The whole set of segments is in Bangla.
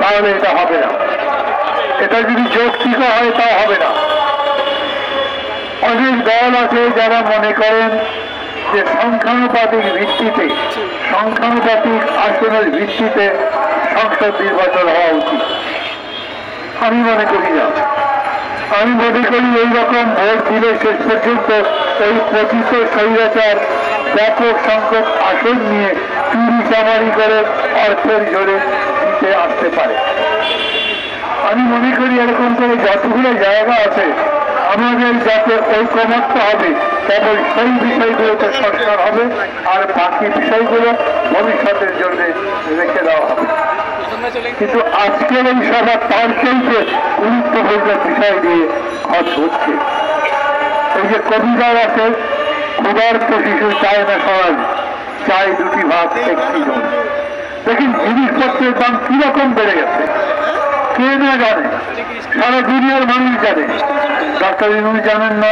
তাহলে এটা হবে না। এটা যদি যৌক্তিক হয় তাও হবে না। অনেক দল আছে যারা মনে করেন যে সংখ্যানুপাতিক ভিত্তিতে, সংখ্যানুপাতিক আসনের ভিত্তিতে সংসদ নির্বাচন হওয়া উচিত। আমি মনে করি না। আমি মনে করি এইরকম ভোট দিলে শেষ পর্যন্ত এই পতিত স্বৈরাচার ব্যাপক সংখ্যক আসন নিয়ে চুরি চামারি করে অর্থের জোরে জিতে আসতে পারে। আমি মনে করি এরকম করে যতগুলো জায়গা আছে আমাদের যাতে ঐকমত্য হবে, কেবল সেই বিষয়গুলোতে সংস্কার হবে, আর বাকি বিষয়গুলো ভবিষ্যতের জন্য রেখে দেওয়া হবে। কিন্তু আজকের এই সভা তার চাইতে গুরুত্বপূর্ণ বিষয় নিয়ে খরচ হচ্ছে। এই যে কবিতার আছে, ক্ষুধার্ত শিশু চায় না সরাজ, চায় দুটি ভাত একটি জন। দেখুন জিনিসপত্রের দাম কিরকম বেড়ে গেছে, কে না জানে, সারা দুনিয়ার মানুষ জানে। ডক্টর ইউনূস জানেন না,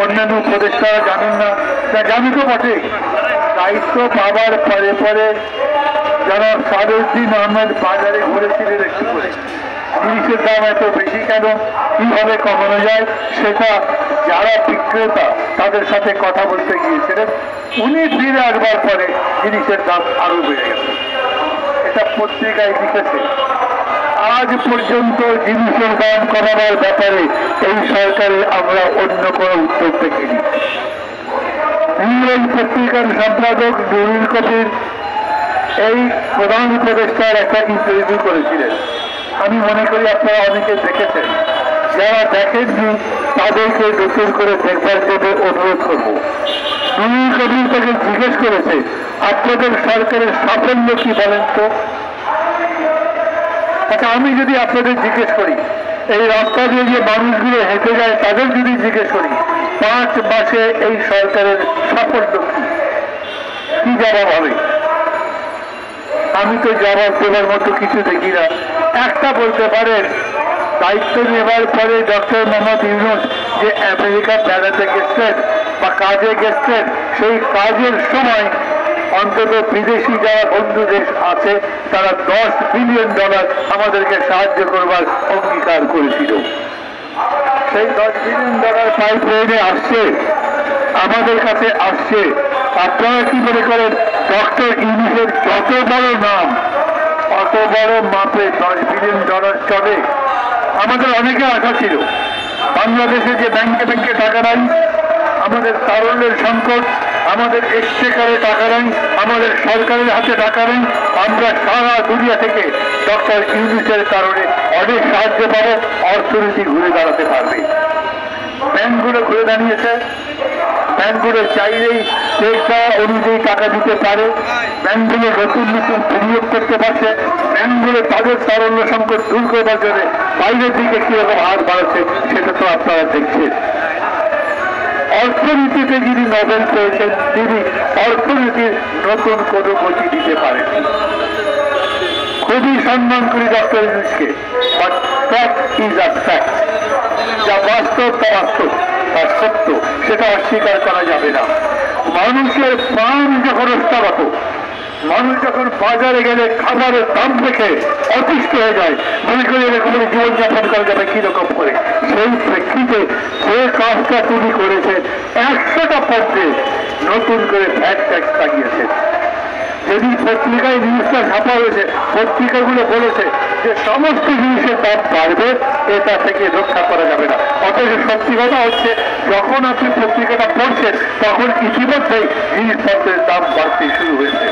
অন্যান্য উপদেষ্টারা জানেন না, জানি তো বটে। দায়িত্ব পাবার পরে পরে যারা সাদউদ্দিন আহমেদ বাজারে ঘুরেছিলেন একটু করে, জিনিসের দাম এত বেশি কেন, কিভাবে কমানো যায়, সেটা যারা বিক্রেতা তাদের সাথে কথা বলতে গিয়েছিলেন, উনি ফিরে আসবার পরে জিনিসের দাম আরো বেড়ে গেছে। এটা পত্রিকায় লিখেছে। আজ পর্যন্ত জিনিসের দাম কমানোর ব্যাপারে এই সরকারে আমরা অন্য কোনো উদ্যোগ দেখিনি। এই পত্রিকার সম্পাদক নুরুল কবির এই প্রধান উপদেষ্টার একটা ইন্টারভিউ করেছিলেন। আমি মনে করি আপনারা অনেকে দেখেছেন, যারা দেখেননি তাদেরকে নতুন করে দেখবার জন্য অনুরোধ করব। নুরুল কবির তাকে জিজ্ঞেস করেছে, আপনাদের সরকারের সাফল্য কি বলেন তো? আচ্ছা, আমি যদি আপনাদের জিজ্ঞেস করি, এই রাস্তা দিয়ে যে মানুষগুলো হেঁটে যায় তাদের যদি জিজ্ঞেস করি 5 মাসে এই সরকারের সাফল্য কি জবাব হবে? আমি তো জবাব দেওয়ার মতো কিছু দেখি না। একটা বলতে পারেন, দায়িত্ব নেবার পরে ডক্টর মোহাম্মদ ইউনূস যে আমেরিকা বেড়াতে গেছেন বা কাজে গেছেন, সেই কাজের সময় অন্তত বিদেশি যারা বন্ধু দেশ আছে তারা $10 বিলিয়ন আমাদেরকে সাহায্য করবার অঙ্গীকার করেছিল। সেই $10 বিলিয়ন পাইপ লাইনে আসছে, আমাদের কাছে আসছে। আপনারা কি মনে করেন ডক্টর ইউনূসের যত বড় নাম অত বড় মাপে $10 বিলিয়ন চলে? আমাদের অনেকে আশা ছিল বাংলাদেশে যে ব্যাংকে ব্যাংকে টাকা নাই, আমাদের তারল্যের সংকট, আমাদের এক্সচেকারে টাকা নেই, আমাদের সরকারের হাতে টাকা নেই, আমরা সারা দুনিয়া থেকে ডক্টর ইউনূসের কারণে অনেক সাহায্য পাবো, অর্থনীতি ঘুরে দাঁড়াতে পারবে। ব্যাংকগুলো ঘুরে দাঁড়িয়েছে, ব্যাংকগুলো চাইলেই চেষ্টা অনুযায়ী টাকা দিতে পারে, ব্যাংকগুলো নতুন নতুন বিনিয়োগ করতে পারছে, ব্যাংকগুলো তাদের তারল্য সংকট দূর করবার জন্য বাইরের দিকে কিরকম হাত বাড়াচ্ছে সেটা তো আপনারা দেখছেন। অর্থনীতিতে যিনি নোবেল পেয়েছেন তিনি অর্থনীতির নতুন কোনো গতি দিতে পারেন। খুবই সম্মান করি ডক্টর ইউনূসকে, but fact is a fact. যা বাস্তব তা বাস্তব, তা সত্য, সেটা অস্বীকার করা যাবে না। মানুষের প্রাণ যখন অস্তাগত, মানুষ যখন বাজারে গেলে খাবারের দাম দেখে অতিষ্ঠ হয়ে যায়, মনে করি এরকম জীবনযাপন করা যাবে কিরকম করে, সেই প্রেক্ষিতে যে কাজটা তিনি করেছেন 100টা পদ্মে নতুন করে ভ্যাট ট্যাক্স লাগিয়েছেন। যেদিন পত্রিকায় নিউজটা ছাপা হয়েছে, পত্রিকাগুলো বলেছে যে সমস্ত জিনিসের দাম বাড়বে, এটা থেকে রক্ষা করা যাবে না। অথচ সত্যি কথা হচ্ছে, যখন আপনি পত্রিকাটা পড়ছেন তখন ইতিমধ্যেই জিনিসপত্রের দাম বাড়তে শুরু হয়েছে।